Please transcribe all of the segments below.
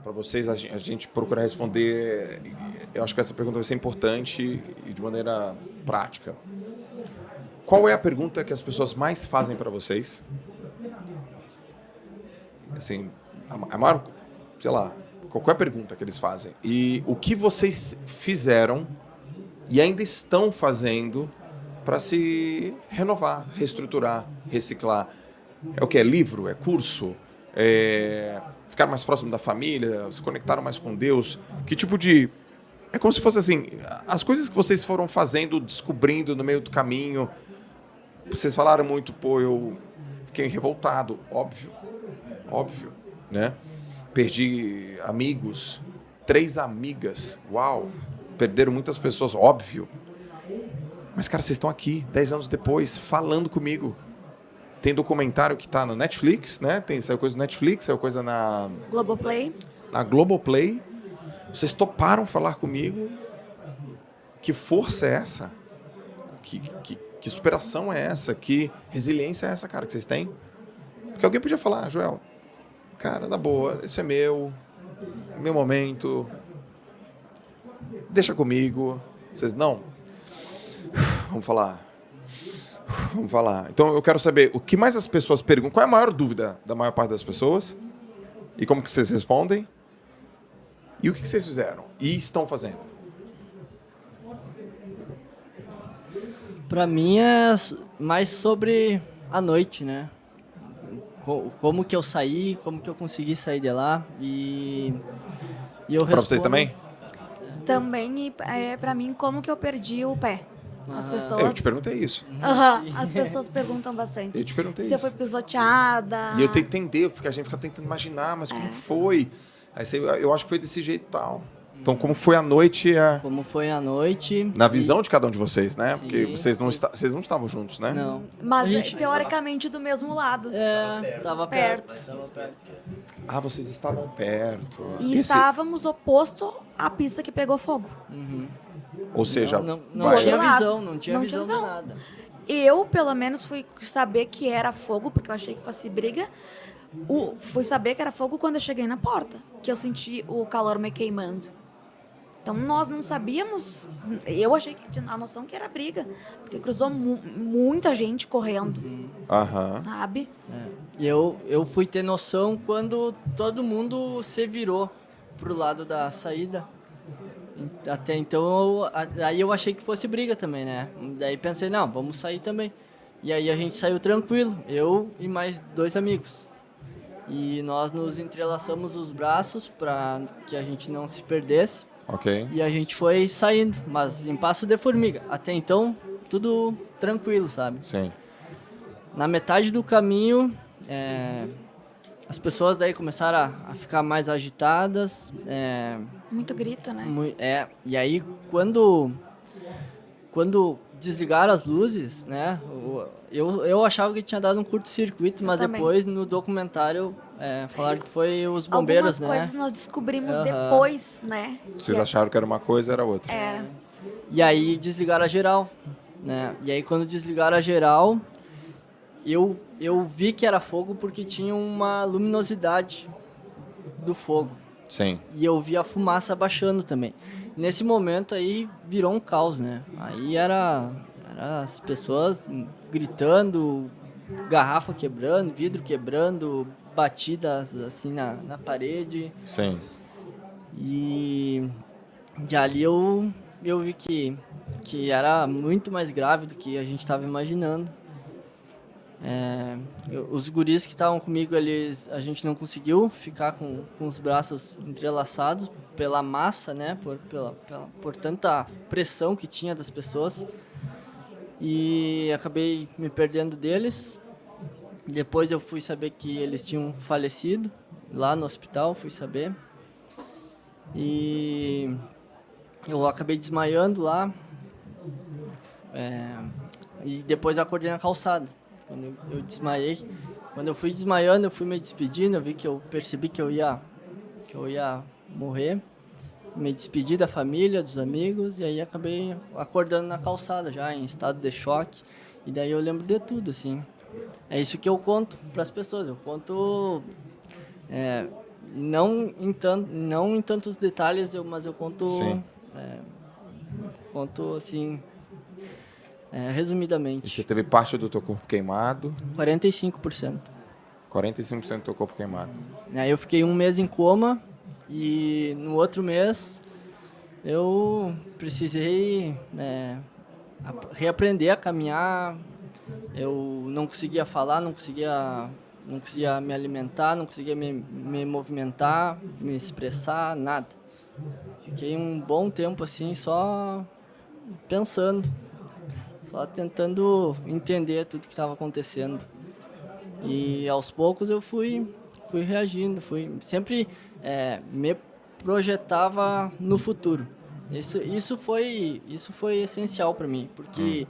para vocês, a gente procura responder. Eu acho que essa pergunta vai ser importante e de maneira prática. Qual é a pergunta que as pessoas mais fazem para vocês? Assim, a maior, sei lá, qualquer pergunta que eles fazem. E o que vocês fizeram e ainda estão fazendo para se renovar, reestruturar, reciclar? É o que? É livro? É curso? É ficar mais próximo da família? Se conectaram mais com Deus? Que tipo de... É como se fosse assim, as coisas que vocês foram fazendo, descobrindo no meio do caminho. Vocês falaram muito, pô, eu fiquei revoltado, óbvio, né? Perdi amigos, 3 amigas, uau, perderam muitas pessoas, óbvio. Mas, cara, vocês estão aqui, 10 anos depois, falando comigo. Tem documentário que tá no Netflix, né? Saiu coisa no Netflix, saiu coisa na Globoplay. Na Globoplay. Vocês toparam falar comigo. Que força é essa? Que superação é essa? Que resiliência é essa, cara, que vocês têm? Porque alguém podia falar, Joel, cara, na boa, isso é meu momento, deixa comigo. Vocês, não. Vamos falar. Então eu quero saber o que mais as pessoas perguntam. Qual é a maior dúvida da maior parte das pessoas? E como que vocês respondem? E o que vocês fizeram? E estão fazendo? Pra mim é mais sobre a noite, né? Como que eu saí, como que eu consegui sair de lá e eu Pra vocês também? Também, pra mim, como que eu perdi o pé? As pessoas... Eu te perguntei isso. As pessoas perguntam bastante. Eu te perguntei se isso. eu fui pisoteada. E eu tenho que entender, porque a gente fica tentando imaginar, mas como foi? Aí eu acho que foi desse jeito e tal. Então, como foi a noite? Como foi a noite. Na visão de cada um de vocês, né? Sim, porque vocês não estavam juntos, né? Não. Mas, teoricamente, do mesmo lado. Tava perto. Ah, vocês estavam perto. E estávamos oposto à pista que pegou fogo. Ou seja, não vai. tinha lado. visão, não tinha Não visão tinha de visão. nada. Eu, pelo menos, fui saber que era fogo, porque eu achei que fosse briga. Fui saber que era fogo quando eu cheguei na porta, que eu senti o calor me queimando. Então, nós não sabíamos... Eu achei que tinha a noção que era briga, porque cruzou muita gente correndo, sabe? E eu fui ter noção quando todo mundo se virou pro lado da saída. Até então, aí eu achei que fosse briga também, né? Daí pensei, não, vamos sair também. E aí a gente saiu tranquilo, eu e mais 2 amigos. E nós nos entrelaçamos os braços para que a gente não se perdesse. Ok. E a gente foi saindo, mas em passo de formiga. Até então, tudo tranquilo, sabe? Sim. Na metade do caminho, as pessoas daí começaram a ficar mais agitadas. Muito grito, né? E aí, quando desligaram as luzes, né? Eu achava que tinha dado um curto-circuito, mas também. depois no documentário falaram que foi os bombeiros, Algumas né? coisas nós descobrimos depois, né? Vocês acharam que era uma coisa, era outra. Era. E aí desligaram a geral, né? E aí quando desligaram a geral, eu vi que era fogo porque tinha uma luminosidade do fogo. Sim. E eu vi a fumaça baixando também. Nesse momento aí virou um caos, né? Aí era as pessoas gritando, garrafa quebrando, vidro quebrando, batidas assim na parede. Sim. E ali eu vi que era muito mais grave do que a gente estava imaginando. Os guris que estavam comigo, a gente não conseguiu ficar com os braços entrelaçados pela massa, né? Por tanta pressão que tinha das pessoas. E acabei me perdendo deles. Depois eu fui saber que eles tinham falecido lá no hospital, fui saber. E eu acabei desmaiando lá. E depois acordei na calçada. Quando eu desmaiei, quando eu fui desmaiando, eu fui me despedindo, eu percebi que eu ia morrer, me despedi da família, dos amigos, e aí acabei acordando na calçada já, em estado de choque, e daí eu lembro de tudo, assim. É isso que eu conto para as pessoas, eu conto não em tantos detalhes, mas eu conto, Sim. conto assim, E resumidamente. você teve parte do teu corpo queimado, 45%. 45% do teu corpo queimado. Aí eu fiquei 1 mês em coma e no outro mês eu precisei reaprender a caminhar. Eu não conseguia falar, não conseguia me alimentar, não conseguia me movimentar, me expressar, nada. Fiquei um bom tempo assim só pensando, só tentando entender tudo que estava acontecendo. E aos poucos eu fui reagindo, sempre me projetava no futuro. Isso foi essencial para mim, porque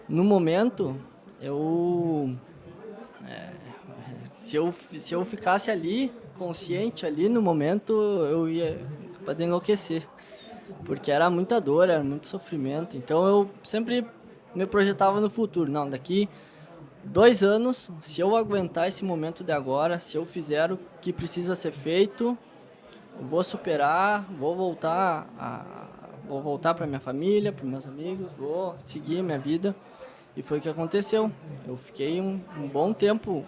no momento se eu ficasse ali consciente ali no momento, eu ia poder enlouquecer, porque era muita dor, era muito sofrimento. Então eu sempre me projetava no futuro. Não, daqui 2 anos, se eu aguentar esse momento de agora, se eu fizer o que precisa ser feito, eu vou superar, vou voltar para minha família, para meus amigos, vou seguir minha vida. E foi o que aconteceu. Eu fiquei um bom tempo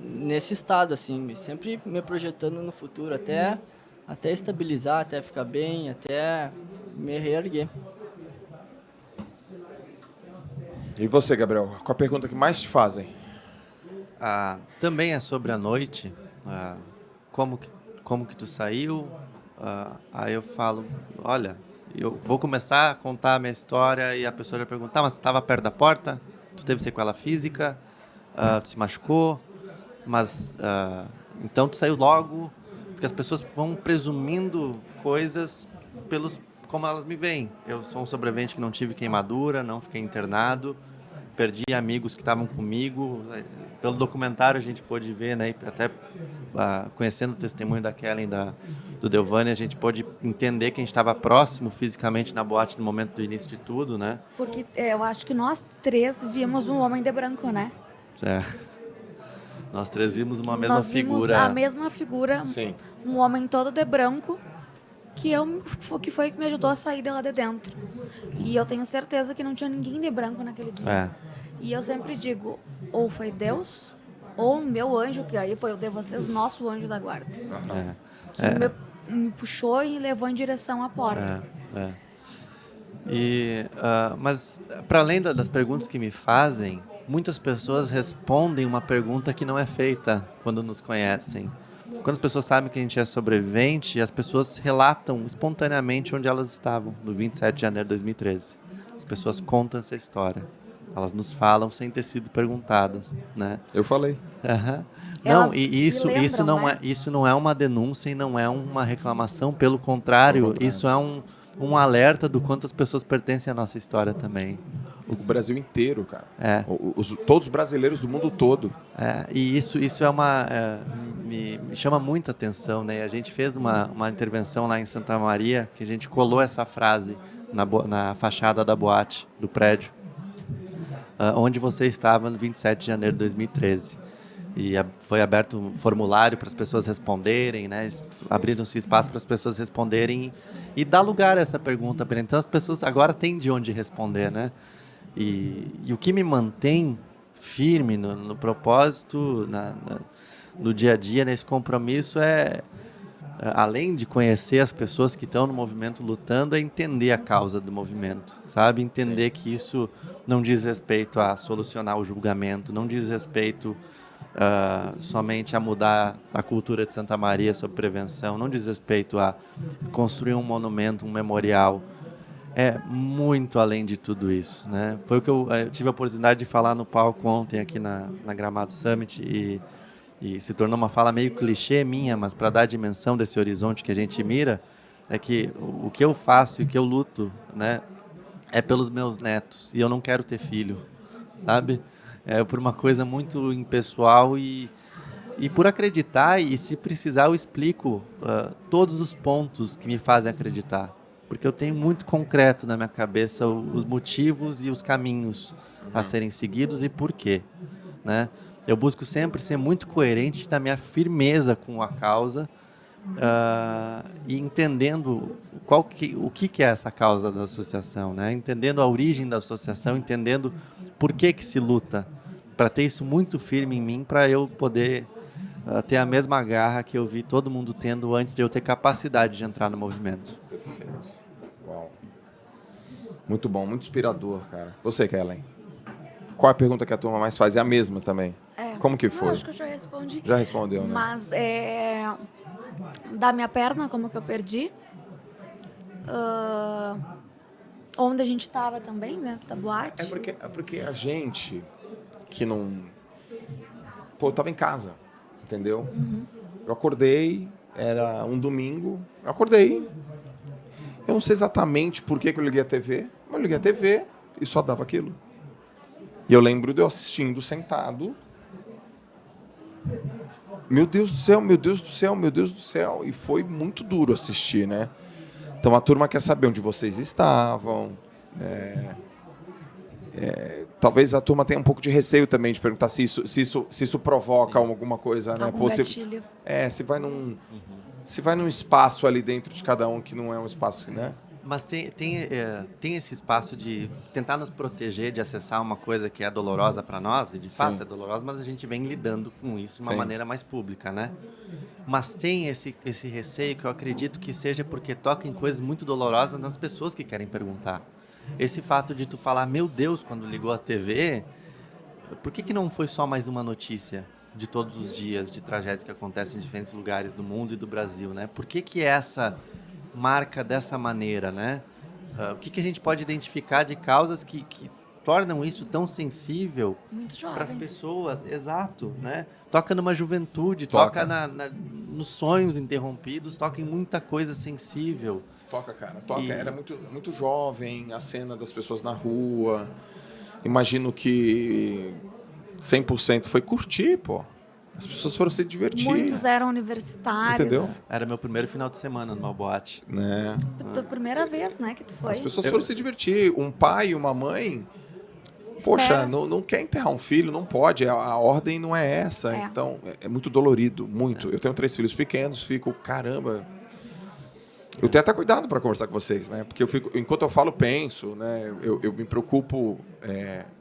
nesse estado, assim, sempre me projetando no futuro, até estabilizar, até ficar bem, até me reerguer. E você, Gabriel? Qual a pergunta que mais te fazem? Também é sobre a noite. Como que tu saiu? Aí eu falo, olha, eu vou começar a contar a minha história e a pessoa já pergunta, mas tu estava perto da porta? Tu teve sequela física? Tu se machucou? Mas então tu saiu logo? Porque as pessoas vão presumindo coisas como elas me veem. Eu sou um sobrevivente que não tive queimadura, não fiquei internado, perdi amigos que estavam comigo. Pelo documentário a gente pôde ver, né, até conhecendo o testemunho da Kellen, do Delvane, a gente pôde entender que a gente estava próximo fisicamente na boate no momento do início de tudo, né? Porque eu acho que nós 3 vimos um homem de branco, né? Nós 3 vimos uma mesma Nós vimos figura. a mesma figura, Sim. um homem todo de branco, que foi que me ajudou a sair de lá de dentro. E eu tenho certeza que não tinha ninguém de branco naquele dia. E eu sempre digo, ou foi Deus, ou o meu anjo, que aí foi o de vocês, nosso anjo da guarda. Que me puxou e levou em direção à porta. Mas, para além das perguntas que me fazem, muitas pessoas respondem uma pergunta que não é feita quando nos conhecem. Quando as pessoas sabem que a gente é sobrevivente, as pessoas relatam espontaneamente onde elas estavam, no 27 de janeiro de 2013. As pessoas contam essa história. Elas nos falam sem ter sido perguntadas, né? Eu falei. Não, isso não é uma denúncia e não é uma reclamação. Pelo contrário, isso é um alerta do quanto as pessoas pertencem à nossa história também. O Brasil inteiro, cara. Todos os brasileiros do mundo todo. E isso me chama muita atenção, né? A gente fez uma intervenção lá em Santa Maria, que a gente colou essa frase na fachada da boate, do prédio, onde você estava no 27 de janeiro de 2013. E foi aberto um formulário para as pessoas responderem, né? Abriram-se espaço para as pessoas responderem e dar lugar a essa pergunta. Então as pessoas agora têm de onde responder, né? E o que me mantém firme no propósito, no dia a dia, nesse compromisso, além de conhecer as pessoas que estão no movimento lutando, é entender a causa do movimento, sabe? Entender que isso não diz respeito a solucionar o julgamento, não diz respeito somente a mudar a cultura de Santa Maria sobre prevenção, não diz respeito a construir um monumento, um memorial. É muito além de tudo isso, né? Foi o que eu tive a oportunidade de falar no palco ontem aqui na Gramado Summit e se tornou uma fala meio clichê minha, mas para dar a dimensão desse horizonte que a gente mira, é que o que eu faço e o que eu luto, né, é pelos meus netos, e eu não quero ter filho, sabe? É por uma coisa muito impessoal e por acreditar, e se precisar eu explico todos os pontos que me fazem acreditar, porque eu tenho muito concreto na minha cabeça os motivos e os caminhos a serem seguidos e por quê, né? Eu busco sempre ser muito coerente na minha firmeza com a causa, e entendendo o que é essa causa da associação, né? Entendendo a origem da associação, entendendo por que se luta, para ter isso muito firme em mim, para eu poder ter a mesma garra que eu vi todo mundo tendo antes de eu ter capacidade de entrar no movimento. Perfeito. Uau. Muito bom, muito inspirador, cara. Você, Kellen? Qual é a pergunta que a turma mais faz? É a mesma também. Como que foi? Eu acho que eu já respondi. Já respondeu, né? Mas da minha perna, como que eu perdi. Onde a gente estava também, né? Da boate. É porque a gente que não... Pô, eu tava em casa, entendeu? Eu acordei, era um domingo, eu acordei. Eu não sei exatamente por que eu liguei a TV, mas eu liguei a TV e só dava aquilo. E eu lembro de eu assistindo sentado. Meu Deus do céu, meu Deus do céu, meu Deus do céu. E foi muito duro assistir, né? Então a turma quer saber onde vocês estavam. Talvez a turma tenha um pouco de receio também de perguntar se isso provoca alguma coisa, né? Algum Pô, gatilho. se vai num espaço ali dentro de cada um que não é um espaço, né? Mas tem esse espaço de tentar nos proteger de acessar uma coisa que é dolorosa para nós, e de fato é dolorosa, mas a gente vem lidando com isso de uma maneira mais pública, né? Mas tem esse receio que eu acredito que seja porque toca em coisas muito dolorosas nas pessoas que querem perguntar. Esse fato de tu falar, meu Deus, quando ligou a TV, por que não foi só mais uma notícia de todos os dias, de tragédias que acontecem em diferentes lugares do mundo e do Brasil, né? Por que essa marca dessa maneira, né? O que a gente pode identificar de causas que tornam isso tão sensível para as pessoas? Exato, né? Toca numa juventude, toca nos sonhos interrompidos, toca em muita coisa sensível. Toca, cara, toca. Era muito jovem, a cena das pessoas na rua. Imagino que 100% foi curtir, pô. As pessoas foram se divertir. Muitos eram universitários. Entendeu? Era meu primeiro final de semana numa boate. Né? Tua primeira vez, né, que tu foi. As pessoas foram se divertir. Um pai e uma mãe... Poxa, não quer enterrar um filho, não pode. A ordem não é essa. Então, é muito dolorido, muito. Eu tenho 3 filhos pequenos, fico, caramba... Eu tenho até cuidado para conversar com vocês, né? Porque enquanto eu falo, penso, né? Eu me preocupo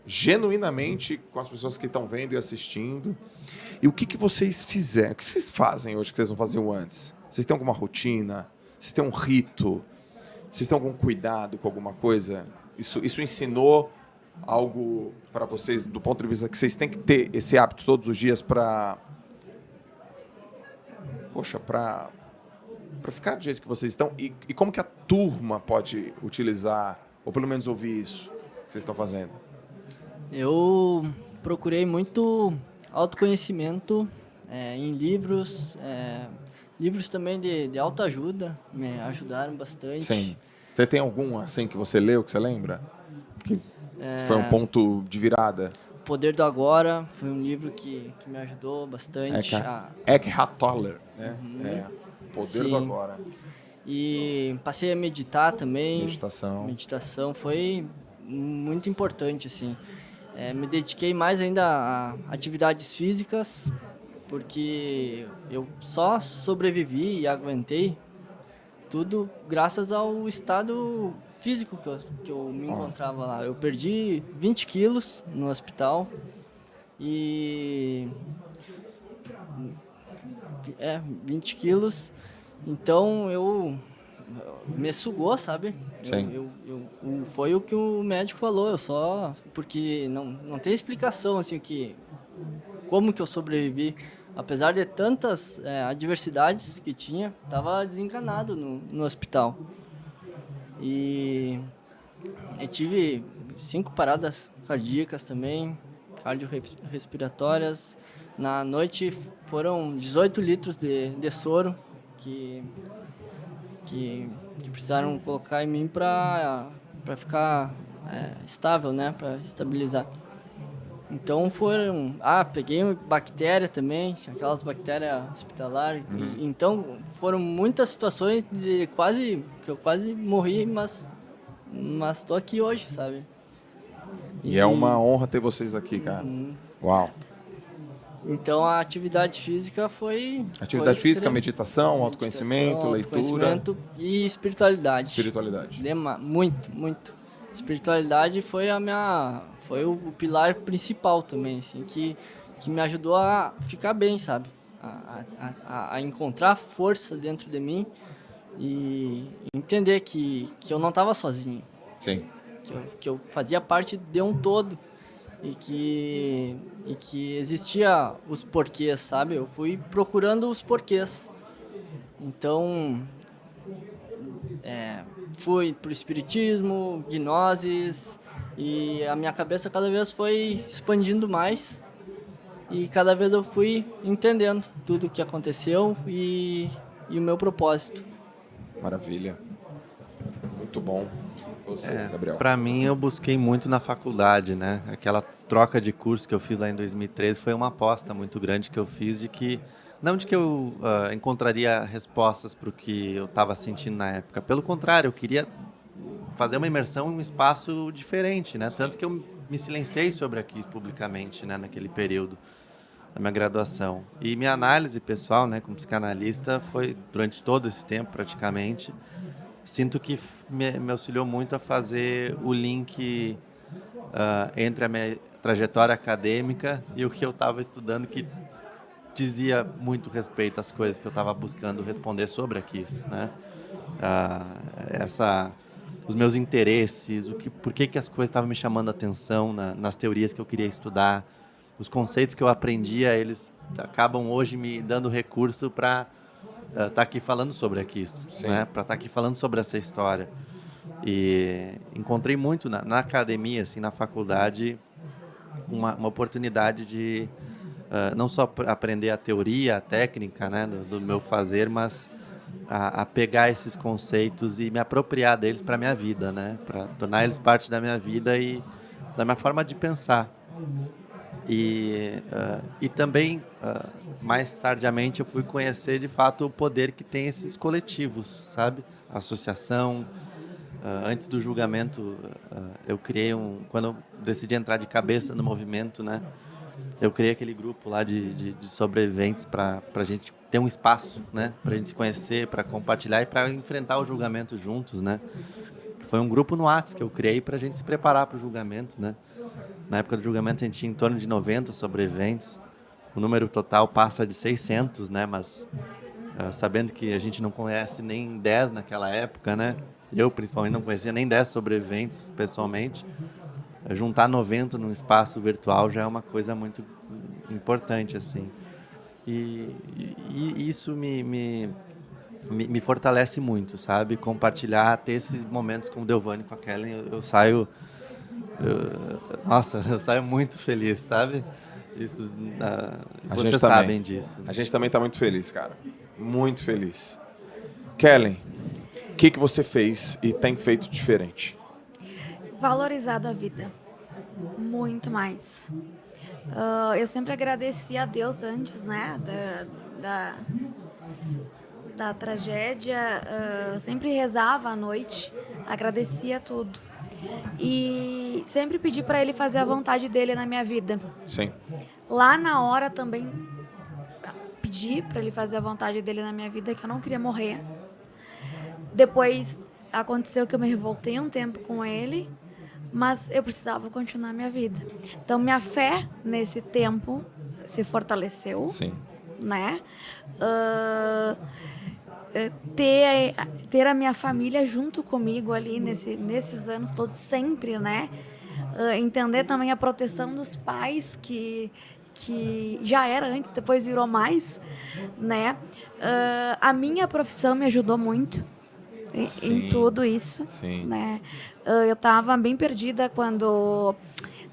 genuinamente com as pessoas que estão vendo e assistindo. E o que vocês fizeram? O que vocês fazem hoje que vocês não faziam antes? Vocês têm alguma rotina? Vocês têm um rito? Vocês têm algum cuidado com alguma coisa? Isso ensinou algo para vocês do ponto de vista que vocês têm que ter esse hábito todos os dias para ficar do jeito que vocês estão? E como que a turma pode utilizar, ou pelo menos ouvir isso que vocês estão fazendo? Eu procurei muito autoconhecimento em livros, livros também de autoajuda, me ajudaram bastante. Sim. Você tem algum assim que você leu, que você lembra? Que foi um ponto de virada? O Poder do Agora foi um livro que me ajudou bastante. Eckhart Tolle, né? Poder do Agora. E passei a meditar também. Meditação foi muito importante, assim. Me dediquei mais ainda a atividades físicas, porque eu só sobrevivi e aguentei tudo graças ao estado físico que eu me encontrava lá. Eu perdi 20 quilos no hospital e... 20 quilos. Então, me sugou, sabe? Sim. Foi o que o médico falou, porque não tem explicação, assim, como que eu sobrevivi. Apesar de tantas adversidades que tinha, estava desencanado no hospital. E eu tive 5 paradas cardíacas também, cardiorrespiratórias. Na noite foram 18 litros de soro que precisaram colocar em mim para ficar estável, né, para estabilizar. Então peguei bactéria também, aquelas bactérias hospitalares. Então foram muitas situações que eu quase morri, mas tô aqui hoje, sabe? E é uma honra ter vocês aqui, cara. Uau. Então a atividade física foi... Atividade foi física, extrema. meditação, autoconhecimento, leitura, Autoconhecimento e espiritualidade. espiritualidade. Muito, muito. Espiritualidade foi foi o pilar principal também, assim, que me ajudou a ficar bem, sabe? A encontrar força dentro de mim e entender que eu não estava sozinho, Sim. que eu fazia parte de um todo e que existia os porquês, sabe? Eu fui procurando os porquês. Então, fui pro espiritismo, gnoses, e a minha cabeça cada vez foi expandindo mais e cada vez eu fui entendendo tudo o que aconteceu e o meu propósito. Maravilha. Muito bom. Você, Gabriel. Para mim, eu busquei muito na faculdade, né? Aquela troca de curso que eu fiz lá em 2013 foi uma aposta muito grande que eu fiz de que não de que eu encontraria respostas para o que eu estava sentindo na época. Pelo contrário, eu queria fazer uma imersão em um espaço diferente, né? Tanto que eu me silenciei sobre aqui publicamente, né? Naquele período da minha graduação. E minha análise pessoal, né? Como psicanalista, foi durante todo esse tempo, praticamente. Sinto que me auxiliou muito a fazer o link entre a minha trajetória acadêmica e o que eu estava estudando, que dizia muito respeito às coisas que eu estava buscando responder sobre aqui, né? Os meus interesses, por que as coisas estavam me chamando a atenção nas teorias que eu queria estudar, os conceitos que eu aprendia, eles acabam hoje me dando recurso para estar aqui falando sobre aqui, né? Para estar aqui falando sobre essa história. E encontrei muito na academia, assim, na faculdade, uma oportunidade de não só aprender a teoria, a técnica, né, do meu fazer, mas a pegar esses conceitos e me apropriar deles para a minha vida, né, para tornar eles parte da minha vida e da minha forma de pensar. E também, mais tardiamente, eu fui conhecer, de fato, o poder que tem esses coletivos, sabe? A associação. Antes do julgamento, eu criei quando eu decidi entrar de cabeça no movimento, né? Eu criei aquele grupo lá de sobreviventes para a gente ter um espaço, né? Para a gente se conhecer, para compartilhar e para enfrentar o julgamento juntos, né? Foi um grupo no WhatsApp que eu criei para a gente se preparar para o julgamento, né? Na época do julgamento a gente tinha em torno de 90 sobreviventes. O número total passa de 600, né? Mas sabendo que a gente não conhece nem 10 naquela época, né? Eu, principalmente, não conhecia nem 10 sobreviventes pessoalmente. Juntar 90 num espaço virtual já é uma coisa muito importante, assim. E isso me fortalece muito, sabe? Compartilhar, ter esses momentos com o Delvani, com a Kellen, eu saio... eu saio muito feliz, sabe? Isso, vocês sabem disso. A gente também está muito feliz, cara. Muito feliz. Kellen, o que você fez e tem feito diferente? Valorizado a vida. Muito mais. Eu sempre agradeci a Deus antes, né? Da tragédia. Eu sempre rezava à noite. Agradecia tudo. E sempre pedi para Ele fazer a vontade dele na minha vida. Sim. Lá na hora também pedi para Ele fazer a vontade dele na minha vida, que eu não queria morrer. Depois aconteceu que eu me revoltei um tempo com Ele, mas eu precisava continuar minha vida. Então minha fé nesse tempo se fortaleceu. Sim. Né? Ter a minha família junto comigo ali nesses anos todos, sempre, né? Entender também a proteção dos pais, que já era antes, depois virou mais, né? A minha profissão me ajudou muito em tudo isso. Sim. Né? Eu estava bem perdida quando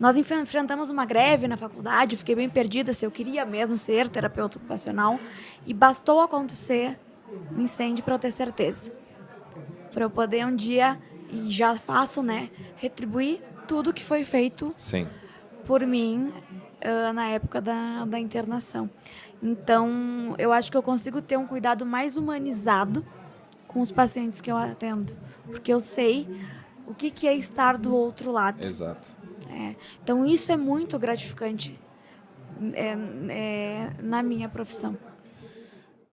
nós enfrentamos uma greve na faculdade, fiquei bem perdida se eu queria mesmo ser terapeuta ocupacional, e bastou acontecer um incêndio para eu ter certeza, para eu poder um dia, e já faço, né, retribuir tudo que foi feito por mim na época da internação. Então, eu acho que eu consigo ter um cuidado mais humanizado com os pacientes que eu atendo, porque eu sei o que é estar do outro lado. Exato. Então, isso é muito gratificante na minha profissão.